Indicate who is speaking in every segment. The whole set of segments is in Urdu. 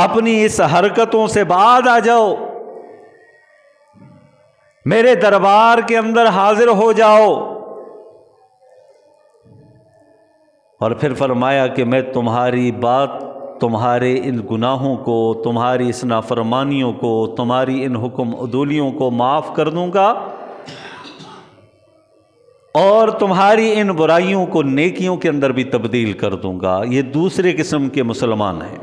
Speaker 1: اپنی اس حرکتوں سے بعد آ جاؤ، میرے دربار کے اندر حاضر ہو جاؤ۔ اور پھر فرمایا کہ میں تمہاری بات، تمہارے ان گناہوں کو، تمہاری اس نافرمانیوں کو، تمہاری ان حکم عدولیوں کو معاف کر دوں گا، اور تمہاری ان برائیوں کو نیکیوں کے اندر بھی تبدیل کر دوں گا۔ یہ دوسرے قسم کے مسلمان ہیں۔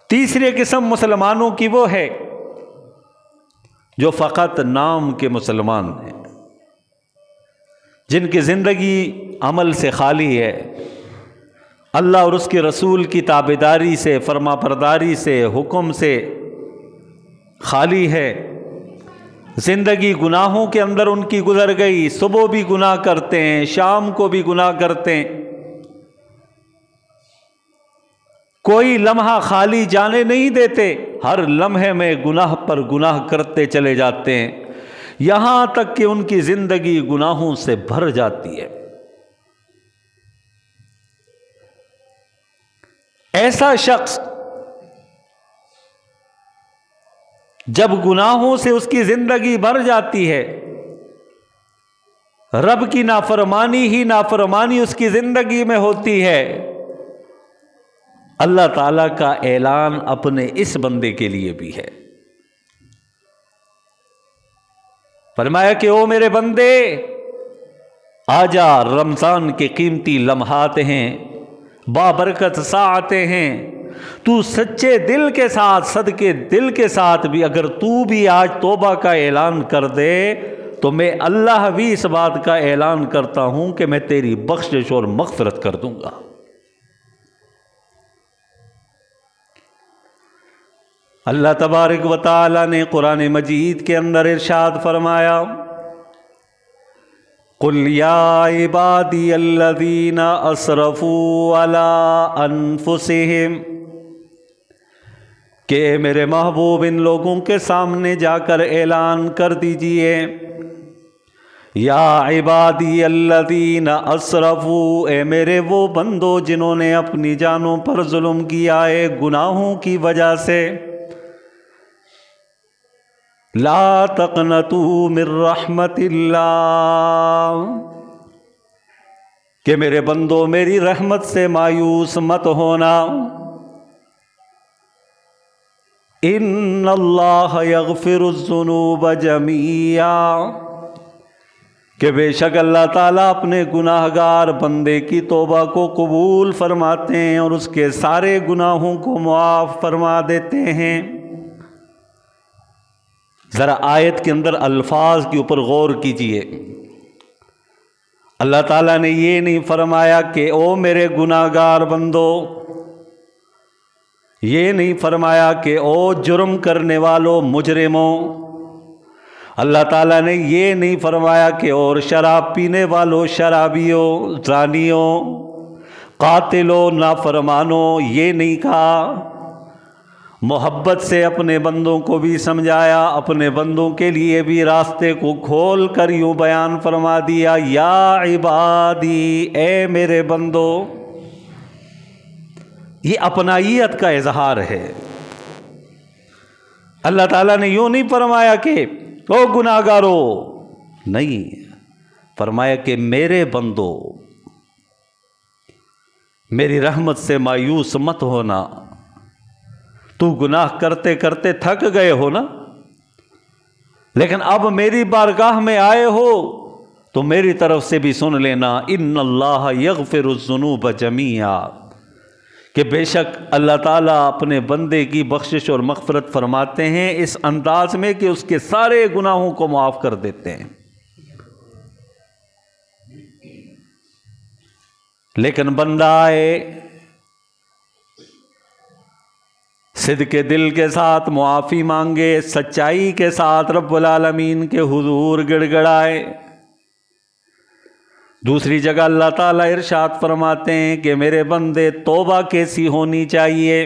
Speaker 1: تیسری قسم مسلمانوں کی وہ ہے جو فقط نام کے مسلمان ہیں، جن کی زندگی عمل سے خالی ہے، اللہ اور اس کے رسول کی تابعداری سے، فرما برداری سے، حکم سے خالی ہے۔ زندگی گناہوں کے اندر ان کی گزر گئی، صبح بھی گناہ کرتے ہیں، شام کو بھی گناہ کرتے ہیں، کوئی لمحہ خالی جانے نہیں دیتے، ہر لمحے میں گناہ پر گناہ کرتے چلے جاتے ہیں، یہاں تک کہ ان کی زندگی گناہوں سے بھر جاتی ہے۔ ایسا شخص جب گناہوں سے اس کی زندگی بھر جاتی ہے، رب کی نافرمانی ہی نافرمانی اس کی زندگی میں ہوتی ہے، اللہ تعالیٰ کا اعلان اپنے اس بندے کے لیے بھی ہے۔ فرمایا کہ او میرے بندے، آجا، رمضان کے قیمتی لمحات ہیں، بابرکت ساعتیں ہیں، تو سچے دل کے ساتھ، صدقے دل کے ساتھ بھی اگر تو بھی آج توبہ کا اعلان کر دے تو میں اللہ بھی اس بات کا اعلان کرتا ہوں کہ میں تیری بخشش اور مغفرت کر دوں گا۔ اللہ تبارک و تعالی نے قرآن مجید کے اندر ارشاد فرمایا، قُلْ يَا عِبَادِيَ الَّذِينَ أَسْرَفُوا عَلَىٰ أَنفُسِهِمْ، کہ میرے محبوب ان لوگوں کے سامنے جا کر اعلان کر دیجئے، یا عبادی الذین اسرفوا، اے میرے وہ بندو جنہوں نے اپنی جانوں پر ظلم کیا ہے گناہوں کی وجہ سے، لا تقنطوا من رحمت اللہ، کہ میرے بندو میری رحمت سے مایوس مت ہونا، ان اللہ یغفر الذنوب جمیعا، کہ بے شک اللہ تعالیٰ اپنے گناہگار بندے کی توبہ کو قبول فرماتے ہیں اور اس کے سارے گناہوں کو معاف فرما دیتے ہیں۔ ذرا آیت کے اندر الفاظ کے اوپر غور کیجئے، اللہ تعالیٰ نے یہ نہیں فرمایا کہ او میرے گناہگار بندو، یہ نہیں فرمایا کہ او جرم کرنے والوں مجرموں، اللہ تعالیٰ نے یہ نہیں فرمایا کہ اور شراب پینے والوں شرابیوں، زانیوں، قاتلوں، نافرمانوں، یہ نہیں کہا، محبت سے اپنے بندوں کو بھی سمجھایا، اپنے بندوں کے لیے بھی راستے کو کھول کر یوں بیان فرما دیا، یا عبادی، اے میرے بندو۔ یہ اپنائیت کا اظہار ہے۔ اللہ تعالیٰ نے یوں نہیں فرمایا کہ او گناہگارو، نہیں، فرمایا کہ میرے بندو، میری رحمت سے مایوس مت ہونا، تو گناہ کرتے کرتے تھک گئے ہو نا، لیکن اب میری بارگاہ میں آئے ہو تو میری طرف سے بھی سن لینا، ان اللہ یغفر الذنوب جمیعا، کہ بے شک اللہ تعالیٰ اپنے بندے کی بخشش اور مغفرت فرماتے ہیں اس انداز میں کہ اس کے سارے گناہوں کو معاف کر دیتے ہیں۔ لیکن بندہ آئے صدق دل کے ساتھ معافی مانگے، سچائی کے ساتھ رب العالمین کے حضور گڑ گڑائے۔ دوسری جگہ اللہ تعالیٰ ارشاد فرماتے ہیں کہ میرے بندے توبہ کیسی ہونی چاہیے،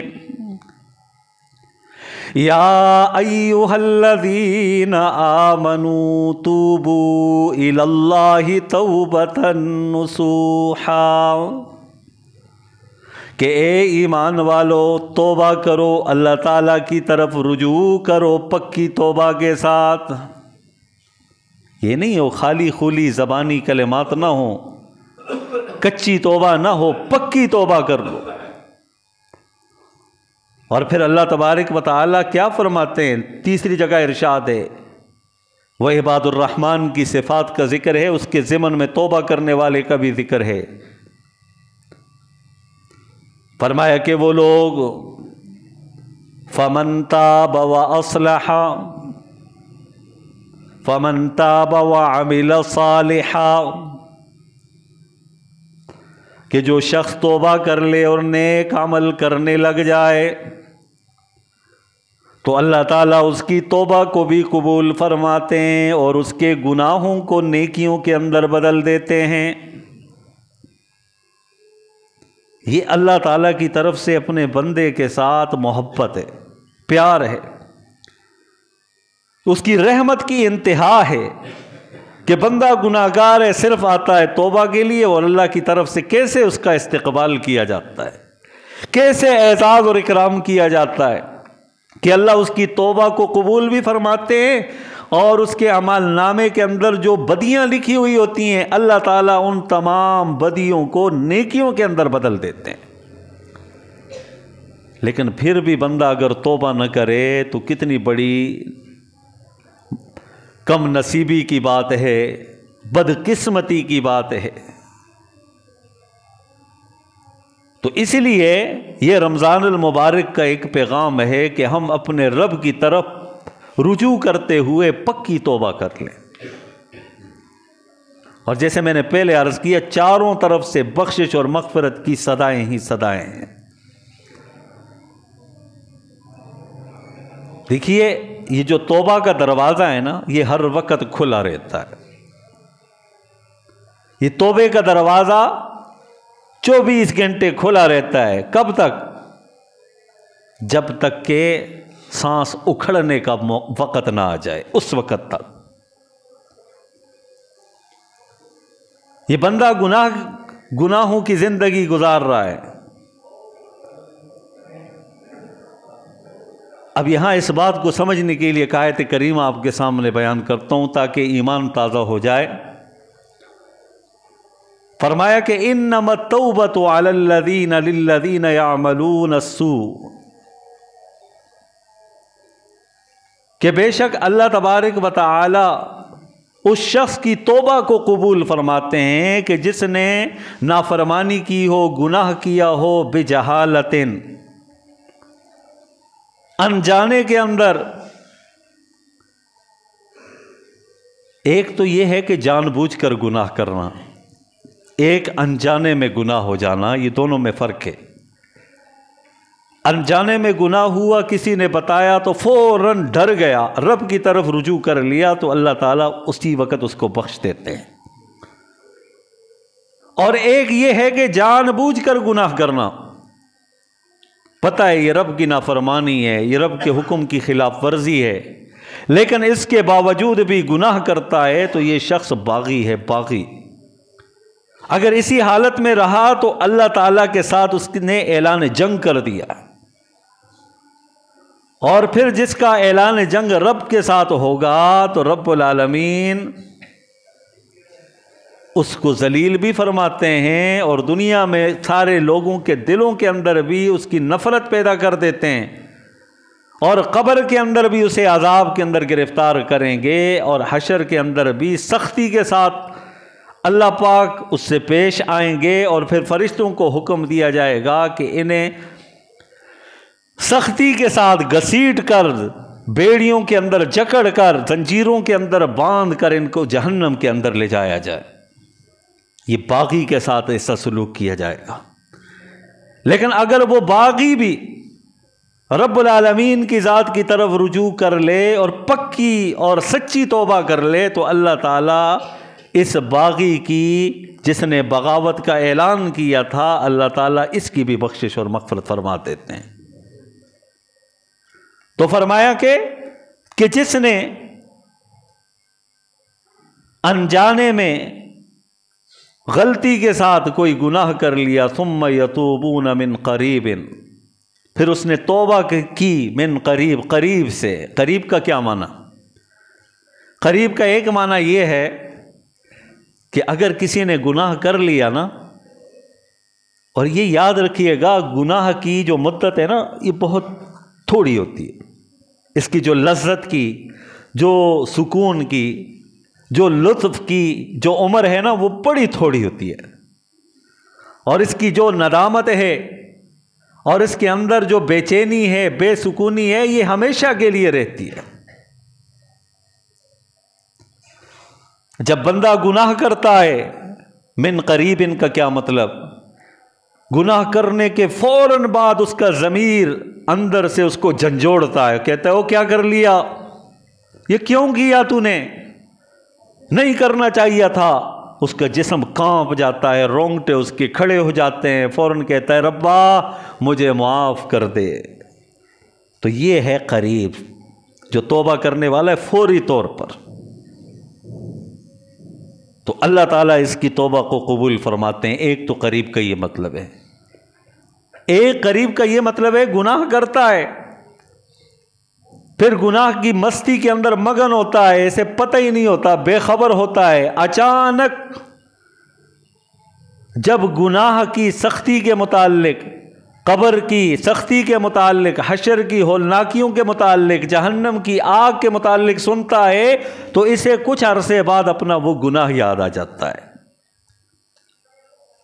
Speaker 1: یا ایھا الذین آمنوا توبوا الی اللہ توبۃ نصوحا، کہ اے ایمان والو توبہ کرو، اللہ تعالیٰ کی طرف رجوع کرو پکی توبہ کے ساتھ۔ یہ نہیں ہو خالی خولی زبانی کلمات نہ ہو، کچی توبہ نہ ہو، پکی توبہ کر لو۔ اور پھر اللہ تبارک و تعالیٰ کیا فرماتے ہیں؟ تیسری جگہ ارشاد ہے، وہ عباد الرحمن کی صفات کا ذکر ہے، اس کے ضمن میں توبہ کرنے والے کا بھی ذکر ہے۔ فرمایا کہ وہ لوگ فمن تاب واصلح فمن تاب وعمل صالحا، کہ جو شخص توبہ کر لے اور نیک عمل کرنے لگ جائے تو اللہ تعالیٰ اس کی توبہ کو بھی قبول فرماتے ہیں اور اس کے گناہوں کو نیکیوں کے اندر بدل دیتے ہیں۔ یہ اللہ تعالیٰ کی طرف سے اپنے بندے کے ساتھ محبت ہے، پیار ہے، اس کی رحمت کی انتہا ہے کہ بندہ گناہگار ہے، صرف آتا ہے توبہ کے لیے، اور اللہ کی طرف سے کیسے اس کا استقبال کیا جاتا ہے، کیسے اعزاز اور اکرام کیا جاتا ہے کہ اللہ اس کی توبہ کو قبول بھی فرماتے ہیں، اور اس کے اعمال نامے کے اندر جو بدیاں لکھی ہوئی ہوتی ہیں اللہ تعالیٰ ان تمام بدیوں کو نیکیوں کے اندر بدل دیتے ہیں۔ لیکن پھر بھی بندہ اگر توبہ نہ کرے تو کتنی بڑی کم نصیبی کی بات ہے، بدقسمتی کی بات ہے۔ تو اس لیے یہ رمضان المبارک کا ایک پیغام ہے کہ ہم اپنے رب کی طرف رجوع کرتے ہوئے پکی توبہ کر لیں، اور جیسے میں نے پہلے عرض کیا چاروں طرف سے بخشش اور مغفرت کی صدائیں ہی صدائیں ہیں۔ دیکھیے یہ جو توبہ کا دروازہ ہے نا، یہ ہر وقت کھلا رہتا ہے۔ یہ توبے کا دروازہ 24 گھنٹے کھلا رہتا ہے۔ کب تک؟ جب تک کہ سانس اکھڑنے کا وقت نہ آ جائے، اس وقت تک۔ یہ بندہ گناہوں کی زندگی گزار رہا ہے۔ اب یہاں اس بات کو سمجھنے کے لیے ایک آیت کریمہ آپ کے سامنے بیان کرتا ہوں تاکہ ایمان تازہ ہو جائے۔ فرمایا کہ انما التوبۃ علی الذین للذین یعملون السوء، کہ بے شک اللہ تبارک و تعالی اس شخص کی توبہ کو قبول فرماتے ہیں کہ جس نے نافرمانی کی ہو، گناہ کیا ہو، بجہالۃ، انجانے کے اندر۔ ایک تو یہ ہے کہ جان بوجھ کر گناہ کرنا، ایک انجانے میں گناہ ہو جانا، یہ دونوں میں فرق ہے۔ انجانے میں گناہ ہوا، کسی نے بتایا تو فوراً ڈر گیا، رب کی طرف رجوع کر لیا تو اللہ تعالیٰ اسی وقت اس کو بخش دیتے ہیں۔ اور ایک یہ ہے کہ جان بوجھ کر گناہ کرنا، پتہ ہے یہ رب کی نافرمانی ہے، یہ رب کے حکم کی خلاف ورزی ہے، لیکن اس کے باوجود بھی گناہ کرتا ہے، تو یہ شخص باغی ہے، باغی۔ اگر اسی حالت میں رہا تو اللہ تعالیٰ کے ساتھ اس نے اعلان جنگ کر دیا، اور پھر جس کا اعلان جنگ رب کے ساتھ ہوگا تو رب العالمین اس کو ذلیل بھی فرماتے ہیں، اور دنیا میں سارے لوگوں کے دلوں کے اندر بھی اس کی نفرت پیدا کر دیتے ہیں، اور قبر کے اندر بھی اسے عذاب کے اندر گرفتار کریں گے، اور حشر کے اندر بھی سختی کے ساتھ اللہ پاک اس سے پیش آئیں گے، اور پھر فرشتوں کو حکم دیا جائے گا کہ انہیں سختی کے ساتھ گھسیٹ کر، بیڑیوں کے اندر جکڑ کر، زنجیروں کے اندر باندھ کر ان کو جہنم کے اندر لے جایا جائے۔ یہ باغی کے ساتھ ایسا سلوک کیا جائے گا۔ لیکن اگر وہ باغی بھی رب العالمین کی ذات کی طرف رجوع کر لے اور پکی اور سچی توبہ کر لے تو اللہ تعالیٰ اس باغی کی، جس نے بغاوت کا اعلان کیا تھا، اللہ تعالیٰ اس کی بھی بخشش اور مغفرت فرما دیتے ہیں۔ تو فرمایا کہ جس نے انجانے میں غلطی کے ساتھ کوئی گناہ کر لیا، ثم یتوبون من قریب، پھر اس نے توبہ کی، من قریب، قریب سے۔ قریب کا کیا معنی؟ قریب کا ایک معنی یہ ہے کہ اگر کسی نے گناہ کر لیا نا، اور یہ یاد رکھیے گا گناہ کی جو مدت ہے نا یہ بہت تھوڑی ہوتی ہے، اس کی جو لذت کی، جو سکون کی، جو لطف کی جو عمر ہے نا وہ بڑی تھوڑی ہوتی ہے، اور اس کی جو ندامت ہے اور اس کے اندر جو بے چینی ہے، بے سکونی ہے، یہ ہمیشہ کے لیے رہتی ہے۔ جب بندہ گناہ کرتا ہے، من قریب ان کا کیا مطلب؟ گناہ کرنے کے فوراً بعد اس کا ضمیر اندر سے اس کو جھنجھوڑتا ہے، کہتا ہے وہ کیا کر لیا، یہ کیوں کیا تو نے، نہیں کرنا چاہیے تھا۔ اس کا جسم کانپ جاتا ہے، رونگٹے اس کے کھڑے ہو جاتے ہیں، فوراً کہتا ہے ربا مجھے معاف کر دے۔ تو یہ ہے قریب، جو توبہ کرنے والا ہے فوری طور پر۔ تو اللہ تعالیٰ اس کی توبہ کو قبول فرماتے ہیں۔ ایک تو قریب کا یہ مطلب ہے، ایک قریب کا یہ مطلب ہے گناہ کرتا ہے، پھر گناہ کی مستی کے اندر مگن ہوتا ہے، اسے پتہ ہی نہیں ہوتا، بے خبر ہوتا ہے، اچانک جب گناہ کی سختی کے متعلق، قبر کی سختی کے متعلق، حشر کی ہولناکیوں کے متعلق، جہنم کی آگ کے متعلق سنتا ہے تو اسے کچھ عرصے بعد اپنا وہ گناہ یاد آ جاتا ہے،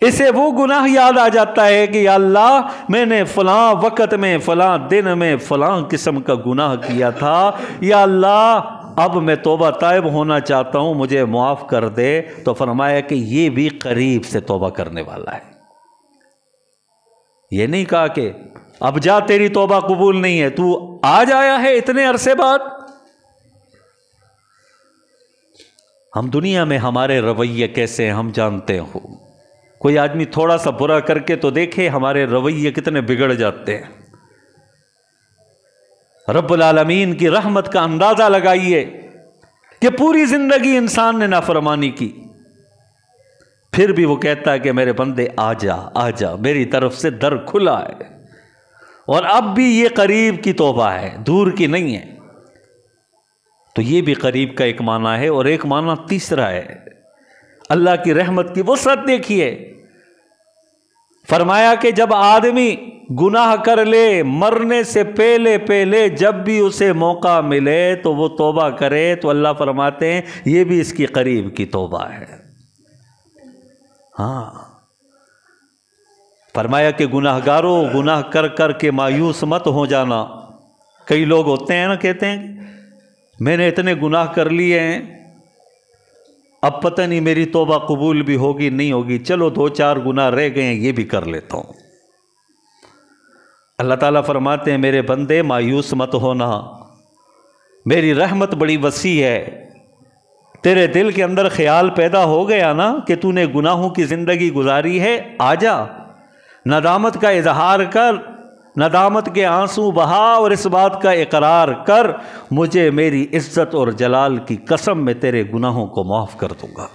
Speaker 1: اسے وہ گناہ یاد آ جاتا ہے کہ یا اللہ میں نے فلاں وقت میں، فلاں دن میں فلاں قسم کا گناہ کیا تھا، یا اللہ اب میں توبہ تائب ہونا چاہتا ہوں، مجھے معاف کر دے۔ تو فرمایا کہ یہ بھی قریب سے توبہ کرنے والا ہے۔ یہ نہیں کہا کہ اب جا تیری توبہ قبول نہیں ہے، تو آج آیا ہے اتنے عرصے بعد۔ ہم دنیا میں ہمارے رویے کیسے ہیں ہم جانتے ہو، کوئی آدمی تھوڑا سا برا کر کے تو دیکھے ہمارے رویے کتنے بگڑ جاتے ہیں۔ رب العالمین کی رحمت کا اندازہ لگائیے کہ پوری زندگی انسان نے نافرمانی کی، پھر بھی وہ کہتا ہے کہ میرے بندے آ جا آ جا، میری طرف سے در کھلا ہے، اور اب بھی یہ قریب کی توبہ ہے، دور کی نہیں ہے۔ تو یہ بھی قریب کا ایک معنی ہے، اور ایک معنی تیسرا ہے، اللہ کی رحمت کی وسعت دیکھیے۔ فرمایا کہ جب آدمی گناہ کر لے، مرنے سے پہلے پہلے جب بھی اسے موقع ملے تو وہ توبہ کرے، تو اللہ فرماتے ہیں یہ بھی اس کی قریب کی توبہ ہے۔ ہاں، فرمایا کہ گناہ گاروں گناہ کر کر کے مایوس مت ہو جانا۔ کئی لوگ ہوتے ہیں نا، کہتے ہیں میں نے اتنے گناہ کر لیے ہیں، اب پتہ نہیں میری توبہ قبول بھی ہوگی نہیں ہوگی، چلو 2-4 گناہ رہ گئے ہیں یہ بھی کر لیتا ہوں۔ اللہ تعالیٰ فرماتے ہیں میرے بندے مایوس مت ہونا، میری رحمت بڑی وسیع ہے۔ تیرے دل کے اندر خیال پیدا ہو گیا نا کہ تو نے گناہوں کی زندگی گزاری ہے، آ جا، ندامت کا اظہار کر، ندامت کے آنسو بہا، اور اس بات کا اقرار کر مجھے میری عزت اور جلال کی قسم میں تیرے گناہوں کو معاف کر دوں گا۔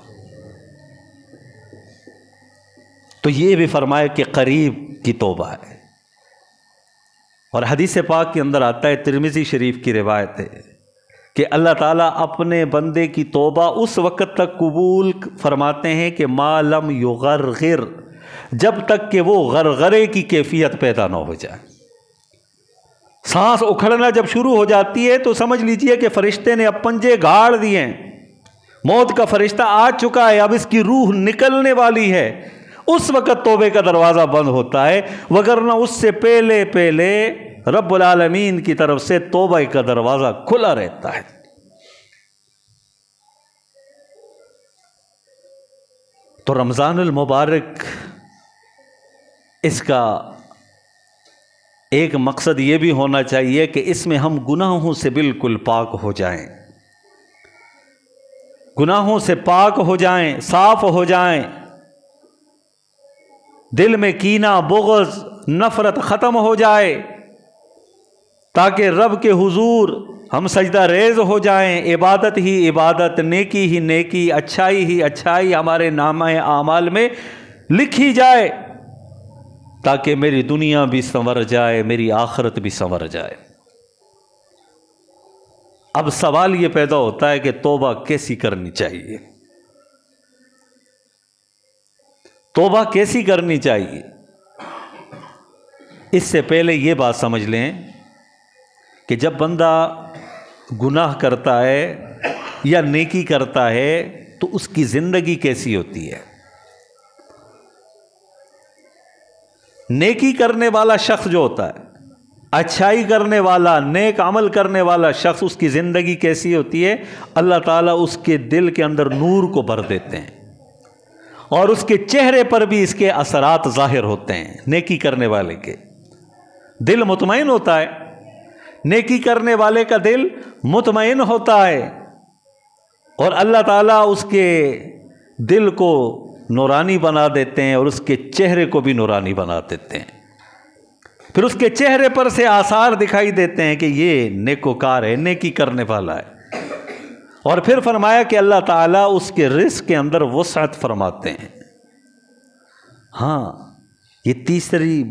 Speaker 1: تو یہ بھی فرمایا کہ قریب کی توبہ ہے۔ اور حدیث پاک کے اندر آتا ہے، ترمذی شریف کی روایت ہے کہ اللہ تعالیٰ اپنے بندے کی توبہ اس وقت تک قبول فرماتے ہیں کہ ما لم یغرغر، جب تک کہ وہ غرغرے کی کیفیت پیدا نہ ہو جائے۔ سانس اکھڑنا جب شروع ہو جاتی ہے تو سمجھ لیجئے کہ فرشتے نے اب پنجے گاڑ دیے، موت کا فرشتہ آ چکا ہے، اب اس کی روح نکلنے والی ہے، اس وقت توبے کا دروازہ بند ہوتا ہے، وگرنہ اس سے پہلے پہلے رب العالمین کی طرف سے توبہ کا دروازہ کھلا رہتا ہے۔ تو رمضان المبارک، اس کا ایک مقصد یہ بھی ہونا چاہیے کہ اس میں ہم گناہوں سے بالکل پاک ہو جائیں، گناہوں سے پاک ہو جائیں، صاف ہو جائیں، دل میں کینہ، بغض، نفرت ختم ہو جائے، تاکہ رب کے حضور ہم سجدہ ریز ہو جائیں، عبادت ہی عبادت، نیکی ہی نیکی، اچھائی ہی اچھائی ہمارے نامہ اعمال میں لکھی جائے، تاکہ میری دنیا بھی سنور جائے، میری آخرت بھی سنور جائے۔ اب سوال یہ پیدا ہوتا ہے کہ توبہ کیسی کرنی چاہیے؟ توبہ کیسی کرنی چاہیے؟ اس سے پہلے یہ بات سمجھ لیں کہ جب بندہ گناہ کرتا ہے یا نیکی کرتا ہے تو اس کی زندگی کیسی ہوتی ہے؟ نیکی کرنے والا شخص جو ہوتا ہے، اچھائی کرنے والا، نیک عمل کرنے والا شخص، اس کی زندگی کیسی ہوتی ہے؟ اللہ تعالیٰ اس کے دل کے اندر نور کو بھر دیتے ہیں، اور اس کے چہرے پر بھی اس کے اثرات ظاہر ہوتے ہیں۔ نیکی کرنے والے کے دل مطمئن ہوتا ہے، نیکی کرنے والے کا دل مطمئن ہوتا ہے، اور اللہ تعالیٰ اس کے دل کو نورانی بنا دیتے ہیں، اور اس کے چہرے کو بھی نورانی بنا دیتے ہیں۔ پھر اس کے چہرے پر سے آثار دکھائی دیتے ہیں کہ یہ نیکوکار ہے، نیکی کرنے والا ہے۔ اور پھر فرمایا کہ اللہ تعالیٰ اس کے رزق کے اندر وسعت فرماتے ہیں۔ ہاں، یہ تیسری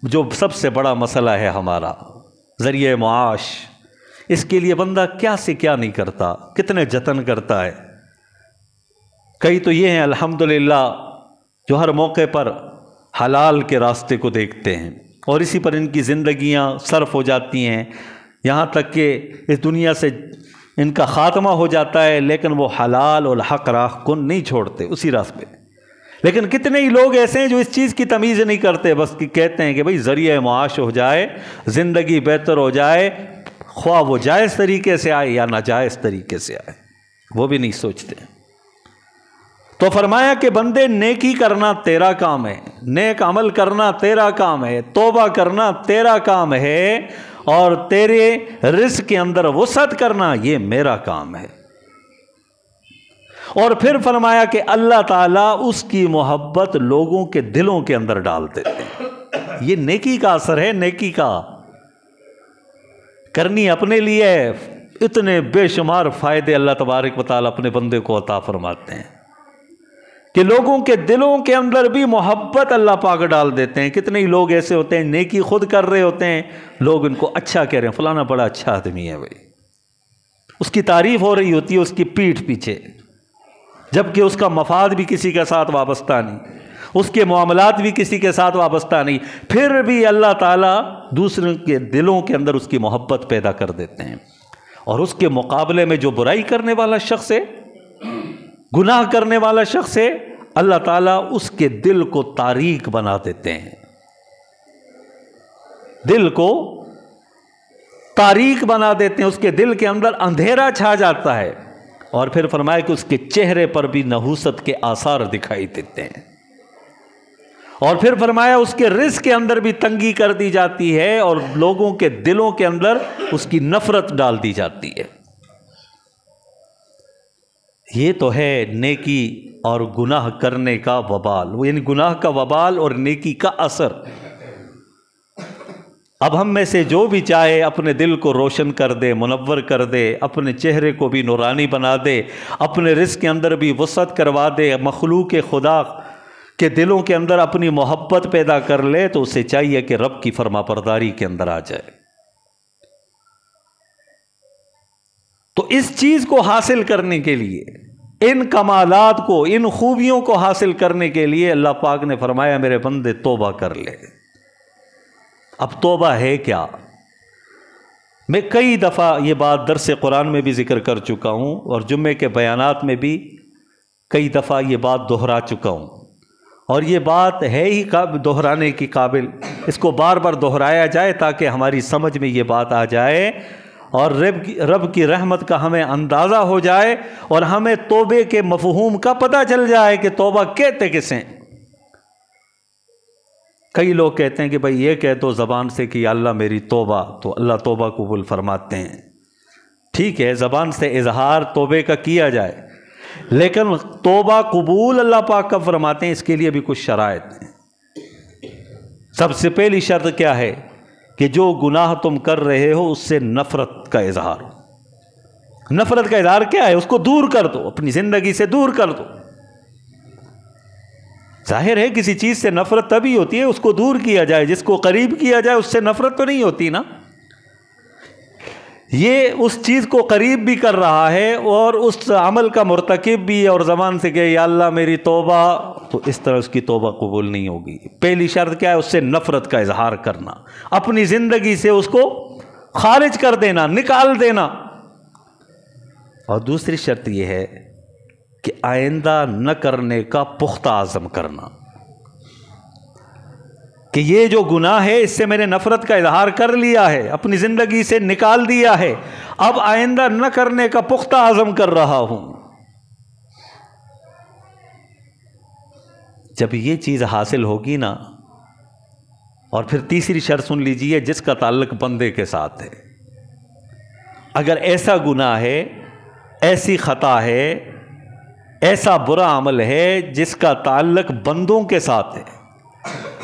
Speaker 1: جو سب سے بڑا مسئلہ ہے ہمارا، ذریعہ معاش، اس کے لیے بندہ کیا سے کیا نہیں کرتا، کتنے جتن کرتا ہے۔ کئی تو یہ ہیں الحمدللہ جو ہر موقع پر حلال کے راستے کو دیکھتے ہیں، اور اسی پر ان کی زندگیاں صرف ہو جاتی ہیں، یہاں تک کہ اس دنیا سے ان کا خاتمہ ہو جاتا ہے، لیکن وہ حلال اور حق راہ کو نہیں چھوڑتے اسی راستے۔ لیکن کتنے ہی لوگ ایسے ہیں جو اس چیز کی تمیز نہیں کرتے، بس کہتے ہیں کہ بھئی ذریعہ معاش ہو جائے، زندگی بہتر ہو جائے، خواہ وہ جائز طریقے سے آئے یا ناجائز طریقے سے آئے، وہ بھی نہیں سوچتے۔ تو فرمایا کہ بندے، نیکی کرنا تیرا کام ہے، نیک عمل کرنا تیرا کام ہے، توبہ کرنا تیرا کام ہے، اور تیرے رزق کے اندر وسعت کرنا یہ میرا کام ہے۔ اور پھر فرمایا کہ اللہ تعالیٰ اس کی محبت لوگوں کے دلوں کے اندر ڈال دیتے ہیں۔ یہ نیکی کا اثر ہے، نیکی کا کرنی اپنے لیے اتنے بے شمار فائدے اللہ تبارک و تعالیٰ اپنے بندے کو عطا فرماتے ہیں کہ لوگوں کے دلوں کے اندر بھی محبت اللہ پاک ڈال دیتے ہیں۔ کتنے ہی لوگ ایسے ہوتے ہیں نیکی خود کر رہے ہوتے ہیں، لوگ ان کو اچھا کہہ رہے ہیں، فلانا بڑا اچھا آدمی ہے بھائی، اس کی تعریف ہو رہی ہوتی ہے اس کی پیٹھ پیچھے، جبکہ اس کا مفاد بھی کسی کے ساتھ وابستہ نہیں، اس کے معاملات بھی کسی کے ساتھ وابستہ نہیں، پھر بھی اللہ تعالیٰ دوسروں کے دلوں کے اندر اس کی محبت پیدا کر دیتے ہیں۔ اور اس کے مقابلے میں جو برائی کرنے والا شخص ہے، گناہ کرنے والا شخص ہے، اللہ تعالیٰ اس کے دل کو تاریک بنا دیتے ہیں، دل کو تاریک بنا دیتے ہیں، اس کے دل کے اندر اندھیرا چھا جاتا ہے۔ اور پھر فرمایا کہ اس کے چہرے پر بھی نحوست کے آثار دکھائی دیتے ہیں، اور پھر فرمایا اس کے رزق کے اندر بھی تنگی کر دی جاتی ہے، اور لوگوں کے دلوں کے اندر اس کی نفرت ڈال دی جاتی ہے۔ یہ تو ہے نیکی اور گناہ کرنے کا وبال، یعنی گناہ کا وبال اور نیکی کا اثر۔ اب ہم میں سے جو بھی چاہے اپنے دل کو روشن کر دے، منور کر دے، اپنے چہرے کو بھی نورانی بنا دے، اپنے رزق کے اندر بھی وسعت کروا دے، مخلوق خدا کے دلوں کے اندر اپنی محبت پیدا کر لے، تو اسے چاہیے کہ رب کی فرما برداری کے اندر آ جائے۔ تو اس چیز کو حاصل کرنے کے لیے، ان کمالات کو، ان خوبیوں کو حاصل کرنے کے لیے اللہ پاک نے فرمایا میرے بندے توبہ کر لے۔ اب توبہ ہے کیا؟ میں کئی دفعہ یہ بات درس قرآن میں بھی ذکر کر چکا ہوں، اور جمعے کے بیانات میں بھی کئی دفعہ یہ بات دہرا چکا ہوں، اور یہ بات ہے ہی دہرانے کی قابل، اس کو بار بار دہرایا جائے تاکہ ہماری سمجھ میں یہ بات آ جائے، اور رب کی رحمت کا ہمیں اندازہ ہو جائے، اور ہمیں توبے کے مفہوم کا پتہ چل جائے کہ توبہ کہتے کسے۔ کئی لوگ کہتے ہیں کہ بھئی یہ کہہ دو زبان سے کہ یا اللہ میری توبہ، تو اللہ توبہ قبول فرماتے ہیں۔ ٹھیک ہے، زبان سے اظہار توبے کا کیا جائے، لیکن توبہ قبول اللہ پاک کا فرماتے ہیں، اس کے لیے بھی کچھ شرائط ہیں۔ سب سے پہلی شرط کیا ہے کہ جو گناہ تم کر رہے ہو اس سے نفرت کا اظہار ہو۔ نفرت کا اظہار کیا ہے؟ اس کو دور کر دو، اپنی زندگی سے دور کر دو۔ ظاہر ہے کسی چیز سے نفرت تبھی ہوتی ہے اس کو دور کیا جائے، جس کو قریب کیا جائے اس سے نفرت تو نہیں ہوتی نا۔ یہ اس چیز کو قریب بھی کر رہا ہے اور اس عمل کا مرتکب بھی ہے، اور زبان سے کہ یا اللہ میری توبہ، تو اس طرح اس کی توبہ قبول نہیں ہوگی۔ پہلی شرط کیا ہے؟ اس سے نفرت کا اظہار کرنا، اپنی زندگی سے اس کو خارج کر دینا، نکال دینا۔ اور دوسری شرط یہ ہے کہ آئندہ نہ کرنے کا پختہ عزم کرنا، کہ یہ جو گناہ ہے اس سے میں نے نفرت کا اظہار کر لیا ہے، اپنی زندگی سے نکال دیا ہے، اب آئندہ نہ کرنے کا پختہ عزم کر رہا ہوں۔ جب یہ چیز حاصل ہوگی نا، اور پھر تیسری شرط سن لیجئے جس کا تعلق بندے کے ساتھ ہے۔ اگر ایسا گناہ ہے، ایسی خطا ہے، ایسا برا عمل ہے جس کا تعلق بندوں کے ساتھ ہے،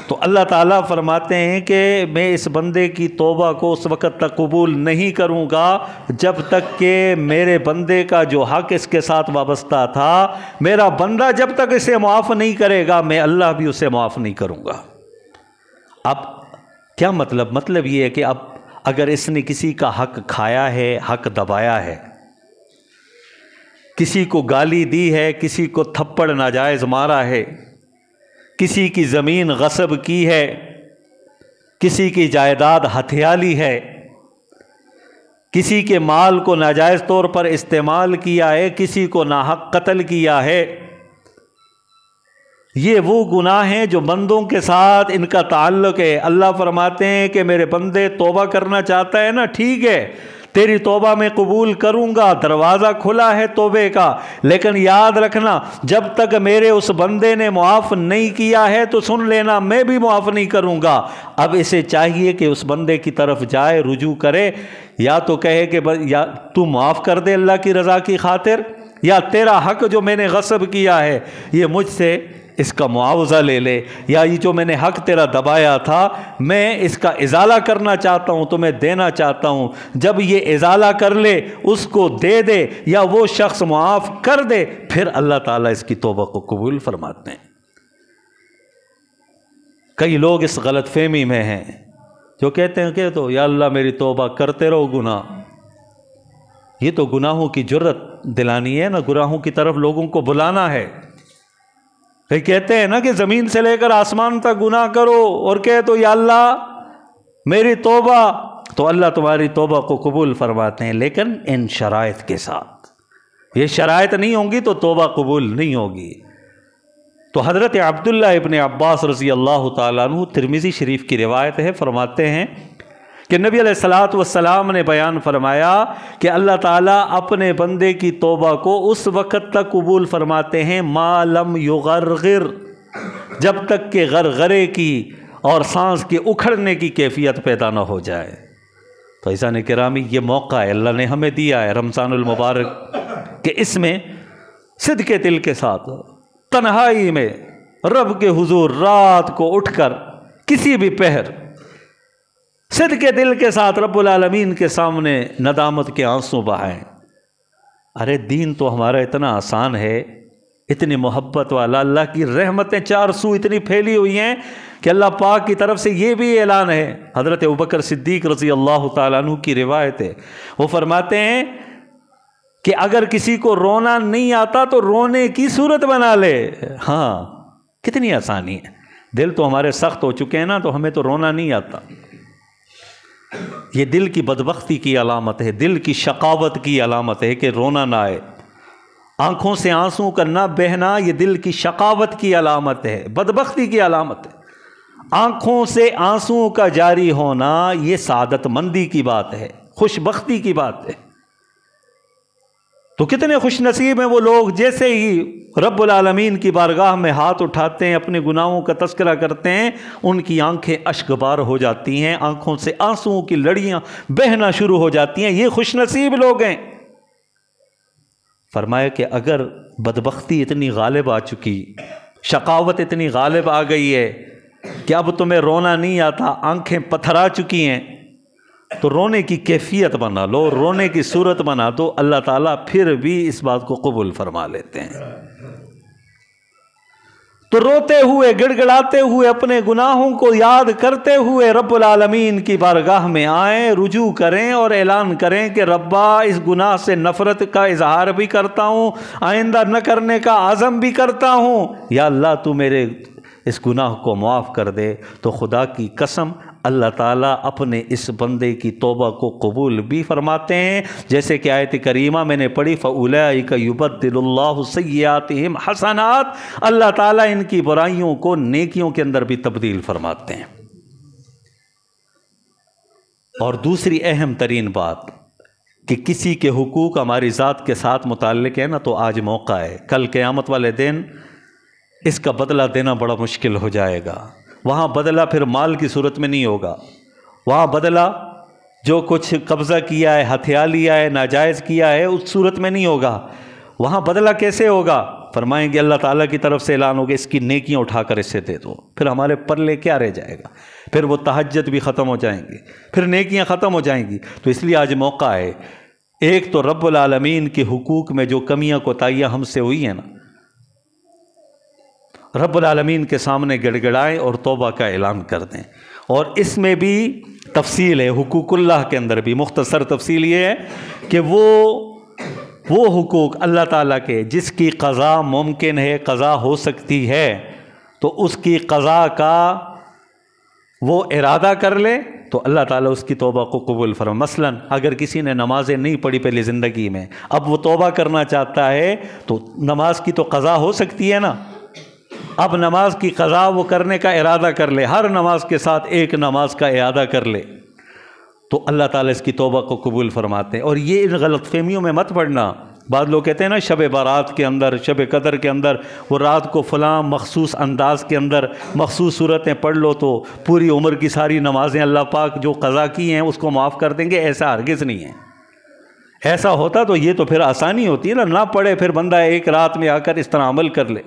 Speaker 1: تو اللہ تعالیٰ فرماتے ہیں کہ میں اس بندے کی توبہ کو اس وقت تک قبول نہیں کروں گا جب تک کہ میرے بندے کا جو حق اس کے ساتھ وابستہ تھا، میرا بندہ جب تک اسے معاف نہیں کرے گا میں اللہ بھی اسے معاف نہیں کروں گا۔ اب کیا مطلب یہ ہے کہ اب اگر اس نے کسی کا حق کھایا ہے، حق دبایا ہے، کسی کو گالی دی ہے، کسی کو تھپڑ ناجائز مارا ہے، کسی کی زمین غصب کی ہے، کسی کی جائیداد ہتھیالی ہے، کسی کے مال کو ناجائز طور پر استعمال کیا ہے، کسی کو ناحق قتل کیا ہے، یہ وہ گناہ ہیں جو بندوں کے ساتھ ان کا تعلق ہے۔ اللہ فرماتے ہیں کہ میرے بندے توبہ کرنا چاہتا ہے نا، ٹھیک ہے تیری توبہ میں قبول کروں گا، دروازہ کھلا ہے توبے کا، لیکن یاد رکھنا جب تک میرے اس بندے نے معاف نہیں کیا ہے تو سن لینا میں بھی معاف نہیں کروں گا۔ اب اسے چاہیے کہ اس بندے کی طرف جائے، رجوع کرے، یا تو کہے کہ یا تو معاف کر دے اللہ کی رضا کی خاطر، یا تیرا حق جو میں نے غصب کیا ہے یہ مجھ سے اس کا معاوضہ لے لے، یا یہ جو میں نے حق تیرا دبایا تھا میں اس کا ازالہ کرنا چاہتا ہوں، تمہیں دینا چاہتا ہوں۔ جب یہ ازالہ کر لے، اس کو دے دے یا وہ شخص معاف کر دے، پھر اللہ تعالیٰ اس کی توبہ کو قبول فرماتے ہیں۔ کئی لوگ اس غلط فہمی میں ہیں جو کہتے ہیں کہ تو یا اللہ میری توبہ کرتے رہو گناہ۔ یہ تو گناہوں کی جرت دلانی ہے نا، گناہوں کی طرف لوگوں کو بلانا ہے۔ کئی کہتے ہیں نا کہ زمین سے لے کر آسمان تک گناہ کرو اور کہے تو یا اللہ میری توبہ، تو اللہ تمہاری توبہ کو قبول فرماتے ہیں، لیکن ان شرائط کے ساتھ۔ یہ شرائط نہیں ہوں گی تو توبہ قبول نہیں ہوگی۔ تو حضرت عبداللہ ابن عباس رضی اللہ تعالیٰ عنہ، ترمذی شریف کی روایت ہے، فرماتے ہیں کہ نبی علیہ الصلوۃ والسلام نے بیان فرمایا کہ اللہ تعالیٰ اپنے بندے کی توبہ کو اس وقت تک قبول فرماتے ہیں ما لم یغرغر، جب تک کہ غرغرے کی اور سانس کے اکھڑنے کی کیفیت پیدا نہ ہو جائے۔ تو عزیزان گرامی یہ موقع ہے اللہ نے ہمیں دیا ہے رمضان المبارک کہ اس میں صدق دل کے ساتھ تنہائی میں رب کے حضور رات کو اٹھ کر کسی بھی پہر صدق دل کے ساتھ رب العالمین کے سامنے ندامت کے آنسو بہائیں۔ ارے دین تو ہمارا اتنا آسان ہے، اتنی محبت والا، اللہ کی رحمتیں چار سو اتنی پھیلی ہوئی ہیں کہ اللہ پاک کی طرف سے یہ بھی اعلان ہے۔ حضرت ابوبکر صدیق رضی اللہ تعالیٰ عنہ کی روایت ہے، وہ فرماتے ہیں کہ اگر کسی کو رونا نہیں آتا تو رونے کی صورت بنا لے۔ ہاں کتنی آسانی ہے، دل تو ہمارے سخت ہو چکے ہیں نا، تو ہمیں تو رونا نہیں آتا۔ یہ دل کی بدبختی کی علامت ہے، دل کی شقاوت کی علامت ہے کہ رونا نہ آئے، آنکھوں سے آنسوں کا نہ بہنا یہ دل کی شقاوت کی علامت ہے، بدبختی کی علامت ہے۔ آنکھوں سے آنسوں کا جاری ہونا یہ سعادت مندی کی بات ہے، خوش بختی کی بات ہے۔ تو کتنے خوش نصیب ہیں وہ لوگ جیسے ہی رب العالمین کی بارگاہ میں ہاتھ اٹھاتے ہیں، اپنے گناہوں کا تذکرہ کرتے ہیں، ان کی آنکھیں اشک بار ہو جاتی ہیں، آنکھوں سے آنسوؤں کی لڑیاں بہنا شروع ہو جاتی ہیں۔ یہ خوش نصیب لوگ ہیں۔ فرمایا کہ اگر بدبختی اتنی غالب آ چکی، شقاوت اتنی غالب آ گئی ہے کہ اب تمہیں رونا نہیں آتا، آنکھیں پتھرا چکی ہیں، تو رونے کی کیفیت بنا لو، رونے کی صورت بنا دو، اللہ تعالیٰ پھر بھی اس بات کو قبول فرما لیتے ہیں۔ تو روتے ہوئے، گڑ گڑاتے ہوئے، اپنے گناہوں کو یاد کرتے ہوئے رب العالمین کی بارگاہ میں آئیں، رجوع کریں اور اعلان کریں کہ ربا اس گناہ سے نفرت کا اظہار بھی کرتا ہوں، آئندہ نہ کرنے کا عزم بھی کرتا ہوں، یا اللہ تو میرے اس گناہ کو معاف کر دے۔ تو خدا کی قسم اللہ تعالیٰ اپنے اس بندے کی توبہ کو قبول بھی فرماتے ہیں، جیسے کہ آیت کریمہ میں نے پڑھی فَأُولَئِكَ يُبَدِّلُ اللَّهُ سَيِّئَاتِهِمْ حَسَنَاتٍ، اللہ تعالیٰ ان کی برائیوں کو نیکیوں کے اندر بھی تبدیل فرماتے ہیں۔ اور دوسری اہم ترین بات کہ کسی کے حقوق ہماری ذات کے ساتھ متعلق ہے نا، تو آج موقع ہے، کل قیامت والے دن اس کا بدلہ دینا بڑا مشکل ہو جائے گا۔ وہاں بدلہ پھر مال کی صورت میں نہیں ہوگا، وہاں بدلہ جو کچھ قبضہ کیا ہے، ہتھیار لیا ہے، ناجائز کیا ہے، اس صورت میں نہیں ہوگا۔ وہاں بدلہ کیسے ہوگا؟ فرمائیں گے اللہ تعالیٰ کی طرف سے اعلان ہوگا اس کی نیکیاں اٹھا کر اسے دے دو، پھر ہمارے پلے کیا رہ جائے گا؟ پھر وہ تہجد بھی ختم ہو جائیں گی، پھر نیکیاں ختم ہو جائیں گی۔ تو اس لیے آج موقع ہے، ایک تو رب العالمین کے حقوق میں جو کمیاں کوتاہیاں ہم سے ہوئی ہیں نا، رب العالمین کے سامنے گڑ گڑائیں اور توبہ کا اعلان کر دیں۔ اور اس میں بھی تفصیل ہے، حقوق اللہ کے اندر بھی مختصر تفصیل یہ ہے کہ وہ حقوق اللہ تعالیٰ کے جس کی قضا ممکن ہے، قضا ہو سکتی ہے، تو اس کی قضا کا وہ ارادہ کر لے تو اللہ تعالیٰ اس کی توبہ کو قبول فرما۔ مثلا اگر کسی نے نمازیں نہیں پڑھی پہلے زندگی میں، اب وہ توبہ کرنا چاہتا ہے تو نماز کی تو قضا ہو سکتی ہے نا، اب نماز کی قضا وہ کرنے کا ارادہ کر لے، ہر نماز کے ساتھ ایک نماز کا اعادہ کر لے، تو اللہ تعالیٰ اس کی توبہ کو قبول فرماتے ہیں۔ اور یہ ان غلط فہمیوں میں مت پڑنا۔ بعض لوگ کہتے ہیں نا شب بارات کے اندر، شب قدر کے اندر، وہ رات کو فلاں مخصوص انداز کے اندر مخصوص صورتیں پڑھ لو تو پوری عمر کی ساری نمازیں اللہ پاک جو قضا کی ہیں اس کو معاف کر دیں گے۔ ایسا ہرگز نہیں ہے۔ ایسا ہوتا تو یہ تو پھر آسانی ہوتی ہے نا، نہ پڑھے پھر بندہ ایک رات میں آ کر اس طرح عمل کر لے۔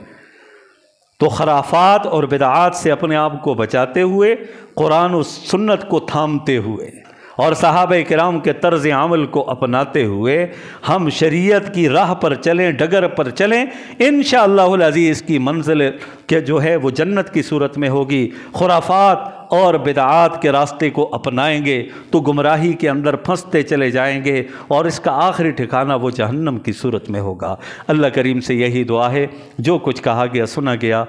Speaker 1: تو خرافات اور بدعات سے اپنے آپ کو بچاتے ہوئے، قرآن و سنت کو تھامتے ہوئے اور صحابہ کرام کے طرز عمل کو اپناتے ہوئے ہم شریعت کی راہ پر چلیں، ڈگر پر چلیں، انشاءاللہ العزیز کی منزل کہ جو ہے وہ جنت کی صورت میں ہوگی۔ خرافات اور بدعات کے راستے کو اپنائیں گے تو گمراہی کے اندر پھنستے چلے جائیں گے اور اس کا آخری ٹھکانہ وہ جہنم کی صورت میں ہوگا۔ اللہ کریم سے یہی دعا ہے، جو کچھ کہا گیا سنا گیا